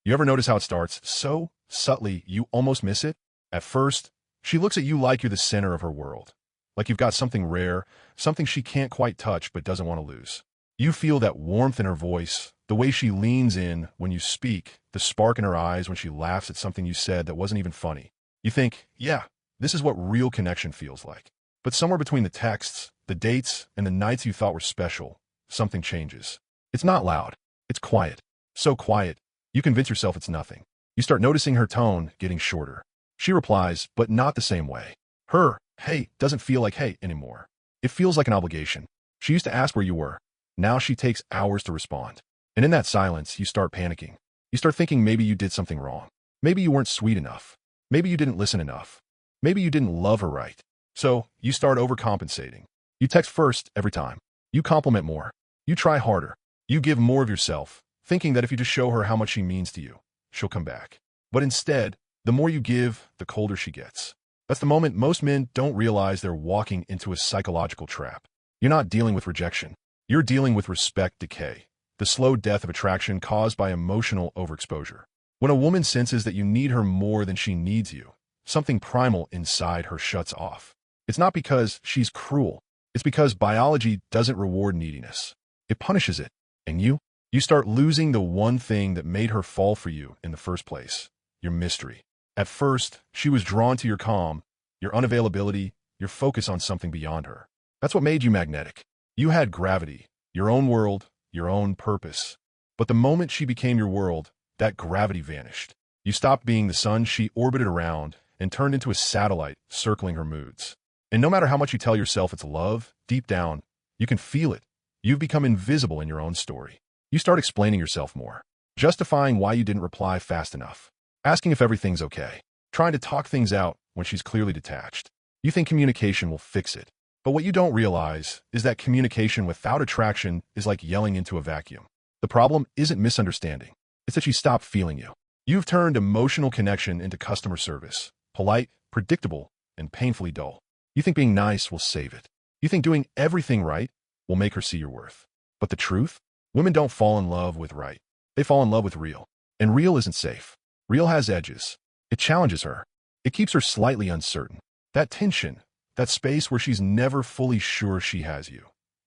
You ever notice how it starts so subtly you almost miss it? At first, she looks at you like you're the center of her world, like you've got something rare, something she can't quite touch but doesn't want to lose. You feel that warmth in her voice, the way she leans in when you speak, the spark in her eyes when she laughs at something you said that wasn't even funny. You think, yeah, this is what real connection feels like. But somewhere between the texts, the dates, and the nights you thought were special, something changes. It's not loud. It's quiet. So quiet, you convince yourself it's nothing. You start noticing her tone getting shorter. She replies, but not the same way. Her, hey, doesn't feel like hey anymore. It feels like an obligation. She used to ask where you were. Now she takes hours to respond. And in that silence, you start panicking. You start thinking maybe you did something wrong. Maybe you weren't sweet enough. Maybe you didn't listen enough. Maybe you didn't love her right. So you start overcompensating. You text first every time. You compliment more. You try harder. You give more of yourself, thinking that if you just show her how much she means to you, she'll come back. But instead, the more you give, the colder she gets. That's the moment most men don't realize they're walking into a psychological trap. You're not dealing with rejection. You're dealing with respect decay, the slow death of attraction caused by emotional overexposure. When a woman senses that you need her more than she needs you, something primal inside her shuts off. It's not because she's cruel. It's because biology doesn't reward neediness. It punishes it. And you start losing the one thing that made her fall for you in the first place, your mystery. At first, she was drawn to your calm, your unavailability, your focus on something beyond her. That's what made you magnetic. You had gravity, your own world, your own purpose. But the moment she became your world, that gravity vanished. You stopped being the sun she orbited around and turned into a satellite circling her moods. And no matter how much you tell yourself it's love, deep down, you can feel it. You've become invisible in your own story. You start explaining yourself more, justifying why you didn't reply fast enough, asking if everything's okay, trying to talk things out when she's clearly detached. You think communication will fix it. But what you don't realize is that communication without attraction is like yelling into a vacuum. The problem isn't misunderstanding. It's that she stopped feeling you. You've turned emotional connection into customer service, polite, predictable, and painfully dull. You think being nice will save it. You think doing everything right will make her see your worth. But the truth? Women don't fall in love with right. They fall in love with real. And real isn't safe. Real has edges. It challenges her. It keeps her slightly uncertain. That tension, that space where she's never fully sure she has you.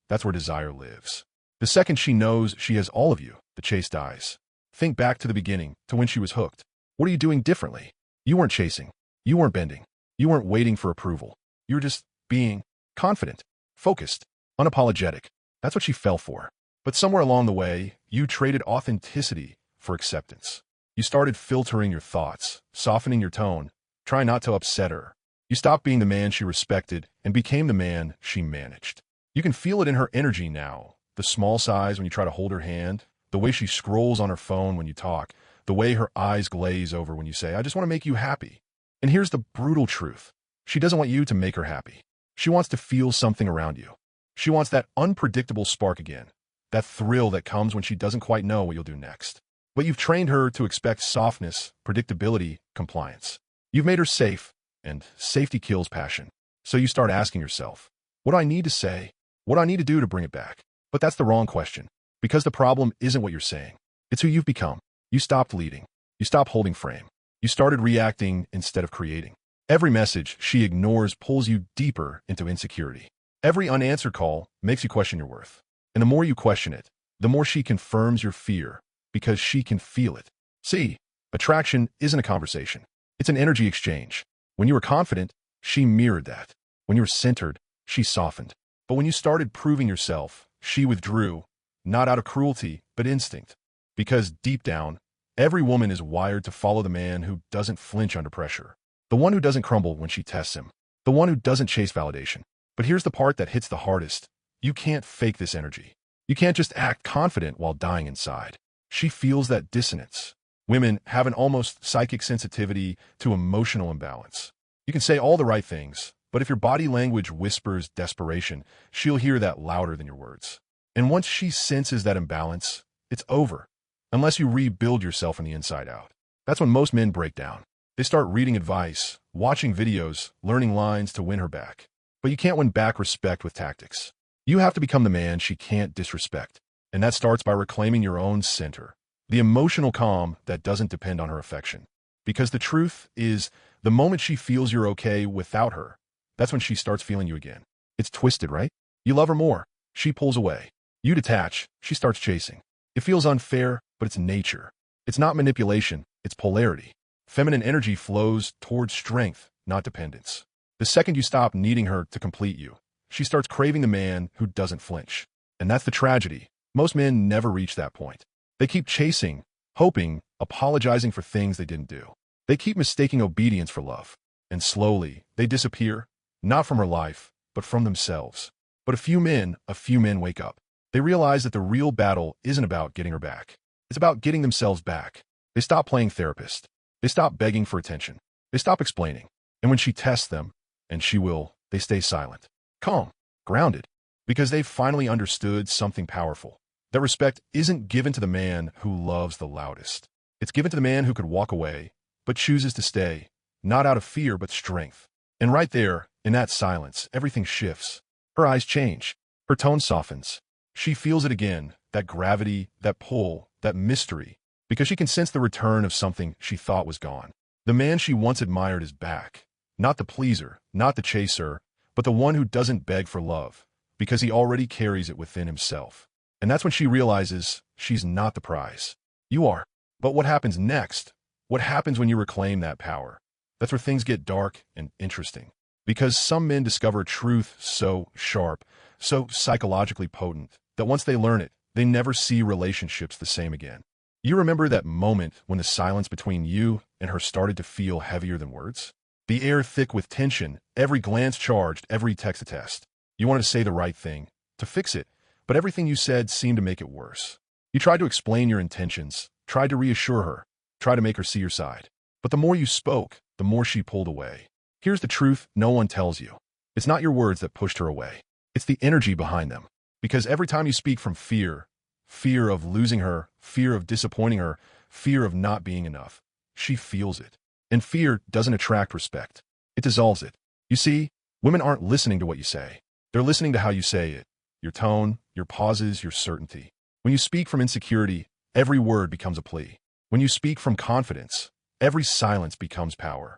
That's where desire lives. The second she knows she has all of you, the chase dies. Think back to the beginning, to when she was hooked. What are you doing differently? You weren't chasing. You weren't bending. You weren't waiting for approval. You were just being confident, focused, unapologetic. That's what she fell for. But somewhere along the way, you traded authenticity for acceptance. You started filtering your thoughts, softening your tone, trying not to upset her. You stopped being the man she respected and became the man she managed. You can feel it in her energy now. The small size when you try to hold her hand, the way she scrolls on her phone when you talk, the way her eyes glaze over when you say, I just want to make you happy. And here's the brutal truth. She doesn't want you to make her happy. She wants to feel something around you. She wants that unpredictable spark again, that thrill that comes when she doesn't quite know what you'll do next. But you've trained her to expect softness, predictability, compliance. You've made her safe, and safety kills passion. So you start asking yourself, what do I need to say? What do I need to do to bring it back? But that's the wrong question, because the problem isn't what you're saying. It's who you've become. You stopped leading. You stopped holding frame. You started reacting instead of creating. Every message she ignores pulls you deeper into insecurity. Every unanswered call makes you question your worth. And the more you question it, the more she confirms your fear, because she can feel it. See, attraction isn't a conversation. It's an energy exchange. When you were confident, she mirrored that. When you were centered, she softened. But when you started proving yourself, she withdrew, not out of cruelty, but instinct. Because deep down, every woman is wired to follow the man who doesn't flinch under pressure. The one who doesn't crumble when she tests him. The one who doesn't chase validation. But here's the part that hits the hardest. You can't fake this energy. You can't just act confident while dying inside. She feels that dissonance. Women have an almost psychic sensitivity to emotional imbalance. You can say all the right things, but if your body language whispers desperation, she'll hear that louder than your words. And once she senses that imbalance, it's over. Unless you rebuild yourself from the inside out. That's when most men break down. They start reading advice, watching videos, learning lines to win her back. But you can't win back respect with tactics. You have to become the man she can't disrespect. And that starts by reclaiming your own center. The emotional calm that doesn't depend on her affection. Because the truth is, the moment she feels you're okay without her, that's when she starts feeling you again. It's twisted, right? You love her more. She pulls away. You detach. She starts chasing. It feels unfair, but it's nature. It's not manipulation. It's polarity. Feminine energy flows towards strength, not dependence. The second you stop needing her to complete you, she starts craving the man who doesn't flinch. And that's the tragedy. Most men never reach that point. They keep chasing, hoping, apologizing for things they didn't do. They keep mistaking obedience for love. And slowly, they disappear, not from her life, but from themselves. But a few men wake up. They realize that the real battle isn't about getting her back. It's about getting themselves back. They stop playing therapist. They stop begging for attention. They stop explaining. And when she tests them, and she will, they stay silent, calm, grounded, because they've finally understood something powerful. That respect isn't given to the man who loves the loudest. It's given to the man who could walk away, but chooses to stay, not out of fear, but strength. And right there, in that silence, everything shifts. Her eyes change. Her tone softens. She feels it again, that gravity, that pull, that mystery, because she can sense the return of something she thought was gone. The man she once admired is back. Not the pleaser, not the chaser, but the one who doesn't beg for love, because he already carries it within himself. And that's when she realizes she's not the prize. You are. But what happens next? What happens when you reclaim that power? That's where things get dark and interesting. Because some men discover truth so sharp, so psychologically potent, that once they learn it, they never see relationships the same again. You remember that moment when the silence between you and her started to feel heavier than words? The air thick with tension, every glance charged, every text a test. You wanted to say the right thing, to fix it, but everything you said seemed to make it worse. You tried to explain your intentions, tried to reassure her, tried to make her see your side. But the more you spoke, the more she pulled away. Here's the truth no one tells you. It's not your words that pushed her away. It's the energy behind them. Because every time you speak from fear, fear of losing her, fear of disappointing her, fear of not being enough, she feels it. And fear doesn't attract respect. It dissolves it. You see, women aren't listening to what you say. They're listening to how you say it. Your tone, your pauses, your certainty. When you speak from insecurity, every word becomes a plea. When you speak from confidence, every silence becomes power.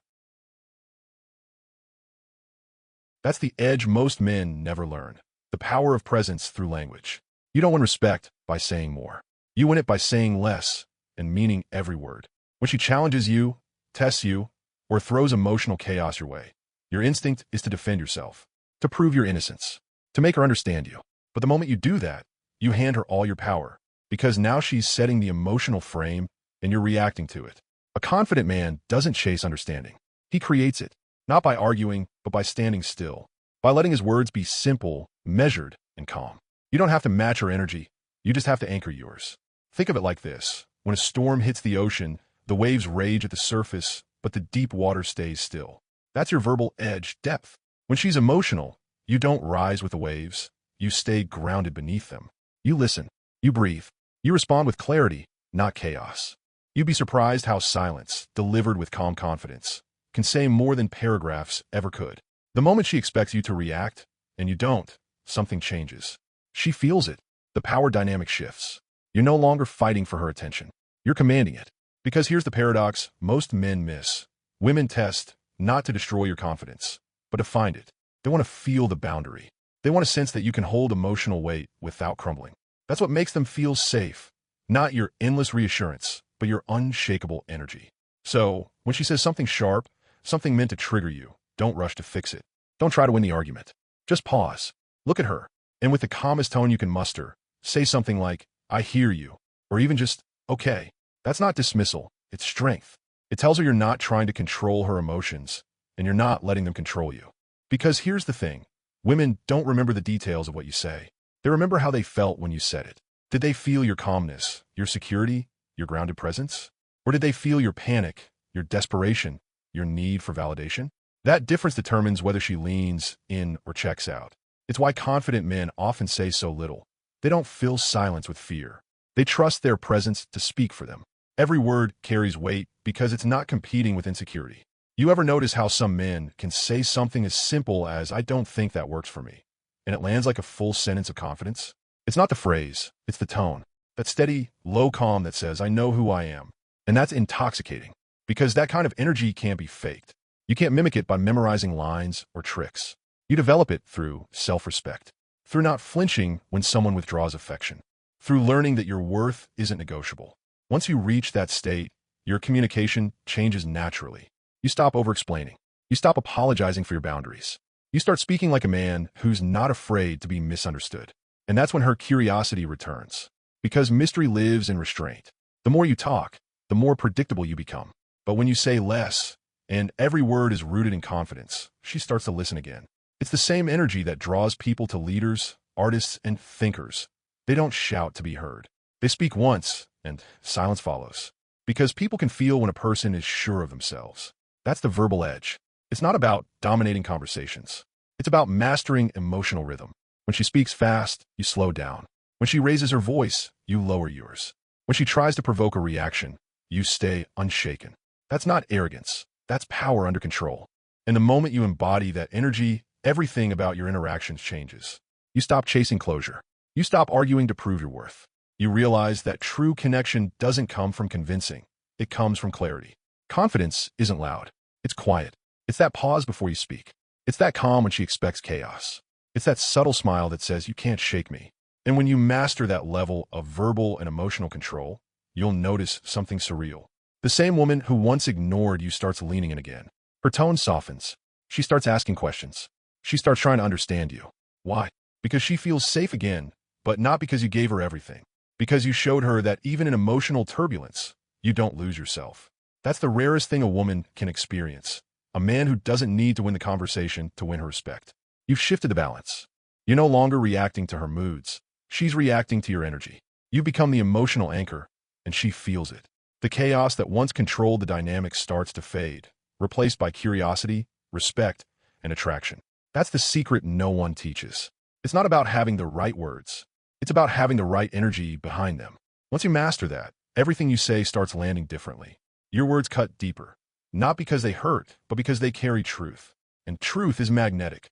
That's the edge most men never learn. The power of presence through language. You don't win respect by saying more. You win it by saying less and meaning every word. When she challenges you, tests you, or throws emotional chaos your way, your instinct is to defend yourself, to prove your innocence, to make her understand you. But the moment you do that, you hand her all your power, because now she's setting the emotional frame and you're reacting to it. A confident man doesn't chase understanding. He creates it, not by arguing, but by standing still, by letting his words be simple, measured, and calm. You don't have to match her energy. You just have to anchor yours. Think of it like this. When a storm hits the ocean, the waves rage at the surface, but the deep water stays still. That's your verbal edge, depth. When she's emotional, you don't rise with the waves. You stay grounded beneath them. You listen. You breathe. You respond with clarity, not chaos. You'd be surprised how silence, delivered with calm confidence, can say more than paragraphs ever could. The moment she expects you to react, and you don't, something changes. She feels it. The power dynamic shifts. You're no longer fighting for her attention. You're commanding it. Because here's the paradox most men miss. Women test, not to destroy your confidence, but to find it. They want to feel the boundary. They want to sense that you can hold emotional weight without crumbling. That's what makes them feel safe. Not your endless reassurance, but your unshakable energy. So, when she says something sharp, something meant to trigger you, don't rush to fix it. Don't try to win the argument. Just pause. Look at her. And with the calmest tone you can muster, say something like, I hear you. Or even just, okay. That's not dismissal. It's strength. It tells her you're not trying to control her emotions, and you're not letting them control you. Because here's the thing. Women don't remember the details of what you say. They remember how they felt when you said it. Did they feel your calmness, your security, your grounded presence? Or did they feel your panic, your desperation, your need for validation? That difference determines whether she leans in or checks out. It's why confident men often say so little. They don't fill silence with fear. They trust their presence to speak for them. Every word carries weight because it's not competing with insecurity. You ever notice how some men can say something as simple as, I don't think that works for me, and it lands like a full sentence of confidence? It's not the phrase, it's the tone. That steady, low calm that says, I know who I am. And that's intoxicating, because that kind of energy can't be faked. You can't mimic it by memorizing lines or tricks. You develop it through self-respect, through not flinching when someone withdraws affection, through learning that your worth isn't negotiable. Once you reach that state, your communication changes naturally. You stop over-explaining. You stop apologizing for your boundaries. You start speaking like a man who's not afraid to be misunderstood. And that's when her curiosity returns. Because mystery lives in restraint. The more you talk, the more predictable you become. But when you say less, and every word is rooted in confidence, she starts to listen again. It's the same energy that draws people to leaders, artists, and thinkers. They don't shout to be heard. They speak once, and silence follows. Because people can feel when a person is sure of themselves. That's the verbal edge. It's not about dominating conversations. It's about mastering emotional rhythm. When she speaks fast, you slow down. When she raises her voice, you lower yours. When she tries to provoke a reaction, you stay unshaken. That's not arrogance. That's power under control. And the moment you embody that energy, everything about your interactions changes. You stop chasing closure. You stop arguing to prove your worth. You realize that true connection doesn't come from convincing. It comes from clarity. Confidence isn't loud. It's quiet. It's that pause before you speak. It's that calm when she expects chaos. It's that subtle smile that says, you can't shake me. And when you master that level of verbal and emotional control, you'll notice something surreal. The same woman who once ignored you starts leaning in again. Her tone softens. She starts asking questions. She starts trying to understand you. Why? Because she feels safe again, but not because you gave her everything. Because you showed her that even in emotional turbulence, you don't lose yourself. That's the rarest thing a woman can experience. A man who doesn't need to win the conversation to win her respect. You've shifted the balance. You're no longer reacting to her moods. She's reacting to your energy. You become the emotional anchor, and she feels it. The chaos that once controlled the dynamic starts to fade, replaced by curiosity, respect, and attraction. That's the secret no one teaches. It's not about having the right words. It's about having the right energy behind them. Once you master that, everything you say starts landing differently. Your words cut deeper, not because they hurt, but because they carry truth. And truth is magnetic.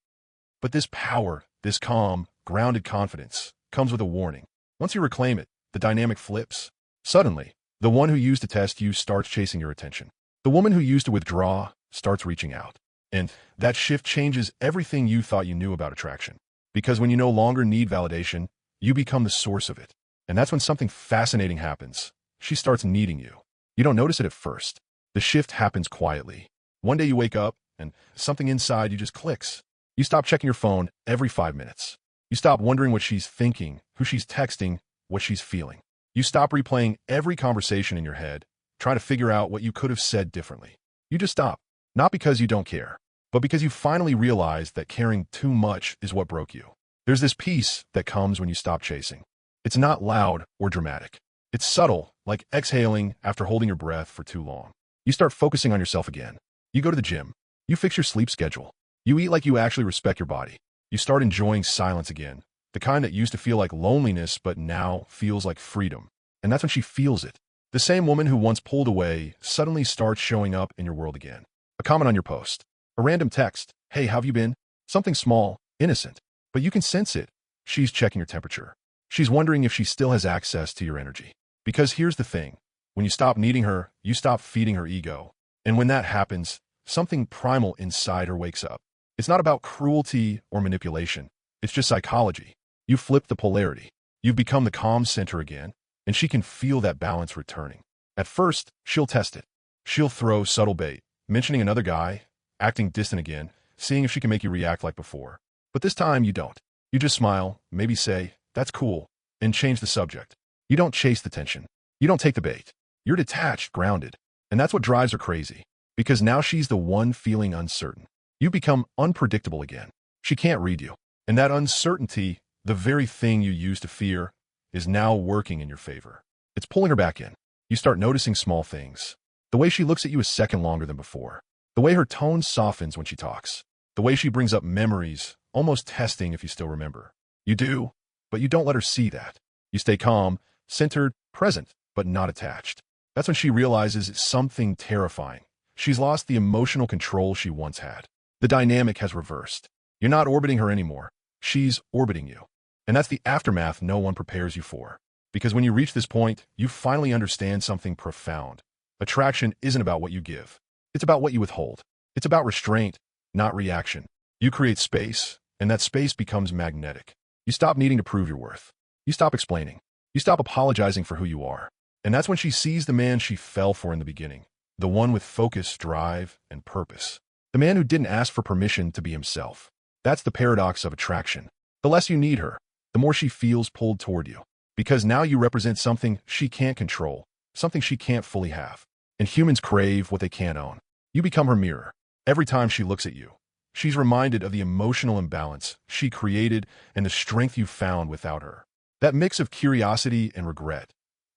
But this power, this calm, grounded confidence, comes with a warning. Once you reclaim it, the dynamic flips. Suddenly, the one who used to test you starts chasing your attention. The woman who used to withdraw starts reaching out. And that shift changes everything you thought you knew about attraction. Because when you no longer need validation, you become the source of it. And that's when something fascinating happens. She starts needing you. You don't notice it at first. The shift happens quietly. One day you wake up, and something inside you just clicks. You stop checking your phone every 5 minutes. You stop wondering what she's thinking, who she's texting, what she's feeling. You stop replaying every conversation in your head, trying to figure out what you could have said differently. You just stop. Not because you don't care, but because you finally realize that caring too much is what broke you. There's this peace that comes when you stop chasing. It's not loud or dramatic. It's subtle, like exhaling after holding your breath for too long. You start focusing on yourself again. You go to the gym. You fix your sleep schedule. You eat like you actually respect your body. You start enjoying silence again, the kind that used to feel like loneliness but now feels like freedom. And that's when she feels it. The same woman who once pulled away suddenly starts showing up in your world again. A comment on your post. A random text. Hey, how have you been? Something small, innocent. But you can sense it. She's checking your temperature. She's wondering if she still has access to your energy. Because here's the thing. When you stop needing her, you stop feeding her ego. And when that happens, something primal inside her wakes up. It's not about cruelty or manipulation. It's just psychology. You flip the polarity. You've become the calm center again, and she can feel that balance returning. At first, she'll test it. She'll throw subtle bait, mentioning another guy, acting distant again, seeing if she can make you react like before. But this time, you don't. You just smile, maybe say, that's cool, and change the subject. You don't chase the tension. You don't take the bait. You're detached, grounded. And that's what drives her crazy. Because now she's the one feeling uncertain. You become unpredictable again. She can't read you. And that uncertainty, the very thing you used to fear, is now working in your favor. It's pulling her back in. You start noticing small things. The way she looks at you a second longer than before. The way her tone softens when she talks. The way she brings up memories, almost testing if you still remember. You do, but you don't let her see that. You stay calm, centered, present, but not attached. That's when she realizes it's something terrifying. She's lost the emotional control she once had. The dynamic has reversed. You're not orbiting her anymore. She's orbiting you. And that's the aftermath no one prepares you for. Because when you reach this point, you finally understand something profound. Attraction isn't about what you give. It's about what you withhold. It's about restraint, not reaction. You create space, and that space becomes magnetic. You stop needing to prove your worth. You stop explaining. You stop apologizing for who you are. And that's when she sees the man she fell for in the beginning. The one with focus, drive, and purpose. The man who didn't ask for permission to be himself. That's the paradox of attraction. The less you need her, the more she feels pulled toward you. Because now you represent something she can't control, something she can't fully have. And humans crave what they can't own. You become her mirror. Every time she looks at you, she's reminded of the emotional imbalance she created and the strength you found without her. That mix of curiosity and regret,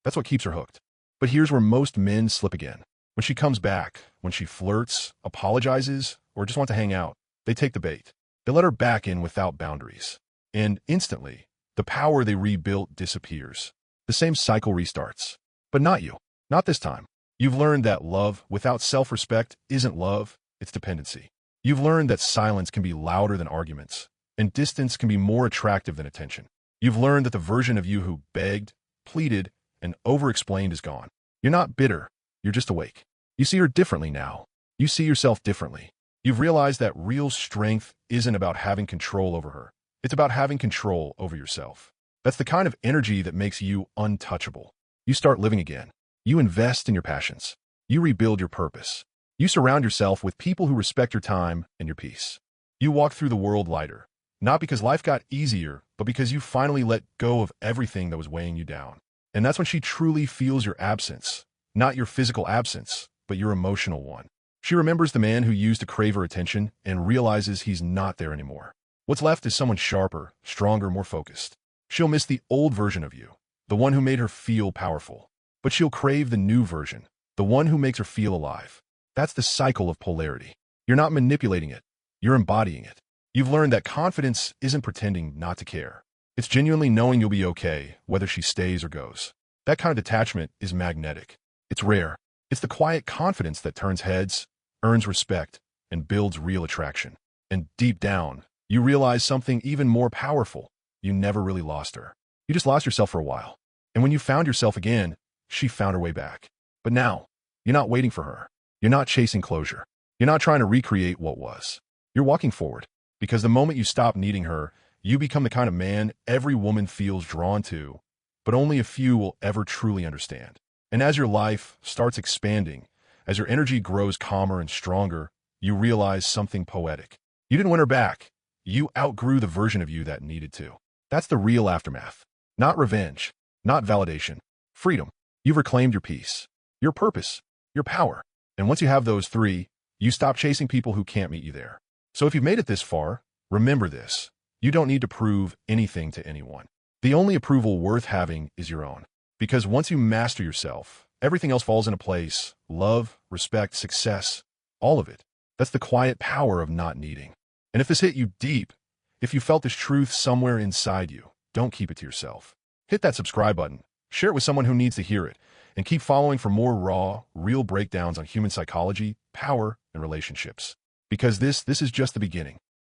that's what keeps her hooked. But here's where most men slip again. When she comes back, when she flirts, apologizes, or just wants to hang out, they take the bait. They let her back in without boundaries. And instantly, the power they rebuilt disappears. The same cycle restarts. But not you. Not this time. You've learned that love without self-respect isn't love, it's dependency. You've learned that silence can be louder than arguments, and distance can be more attractive than attention. You've learned that the version of you who begged, pleaded, and over-explained is gone. You're not bitter. You're just awake. You see her differently now. You see yourself differently. You've realized that real strength isn't about having control over her. It's about having control over yourself. That's the kind of energy that makes you untouchable. You start living again. You invest in your passions. You rebuild your purpose. You surround yourself with people who respect your time and your peace. You walk through the world lighter, not because life got easier, but because you finally let go of everything that was weighing you down. And that's when she truly feels your absence, not your physical absence, but your emotional one. She remembers the man who used to crave her attention and realizes he's not there anymore. What's left is someone sharper, stronger, more focused. She'll miss the old version of you, the one who made her feel powerful. But she'll crave the new version, the one who makes her feel alive. That's the cycle of polarity. You're not manipulating it. You're embodying it. You've learned that confidence isn't pretending not to care. It's genuinely knowing you'll be okay, whether she stays or goes. That kind of detachment is magnetic. It's rare. It's the quiet confidence that turns heads, earns respect, and builds real attraction. And deep down, you realize something even more powerful. You never really lost her. You just lost yourself for a while. And when you found yourself again, she found her way back. But now, you're not waiting for her. You're not chasing closure. You're not trying to recreate what was. You're walking forward. Because the moment you stop needing her, you become the kind of man every woman feels drawn to, but only a few will ever truly understand. And as your life starts expanding, as your energy grows calmer and stronger, you realize something poetic. You didn't win her back. You outgrew the version of you that needed to. That's the real aftermath. Not revenge. Not validation. Freedom. You've reclaimed your peace, your purpose, your power. And once you have those three, you stop chasing people who can't meet you there. So if you've made it this far, remember this. You don't need to prove anything to anyone. The only approval worth having is your own. Because once you master yourself, everything else falls into place. Love, respect, success, all of it. That's the quiet power of not needing. And if this hit you deep, if you felt this truth somewhere inside you, don't keep it to yourself. Hit that subscribe button. Share it with someone who needs to hear it, and keep following for more raw, real breakdowns on human psychology, power, and relationships. Because this is just the beginning.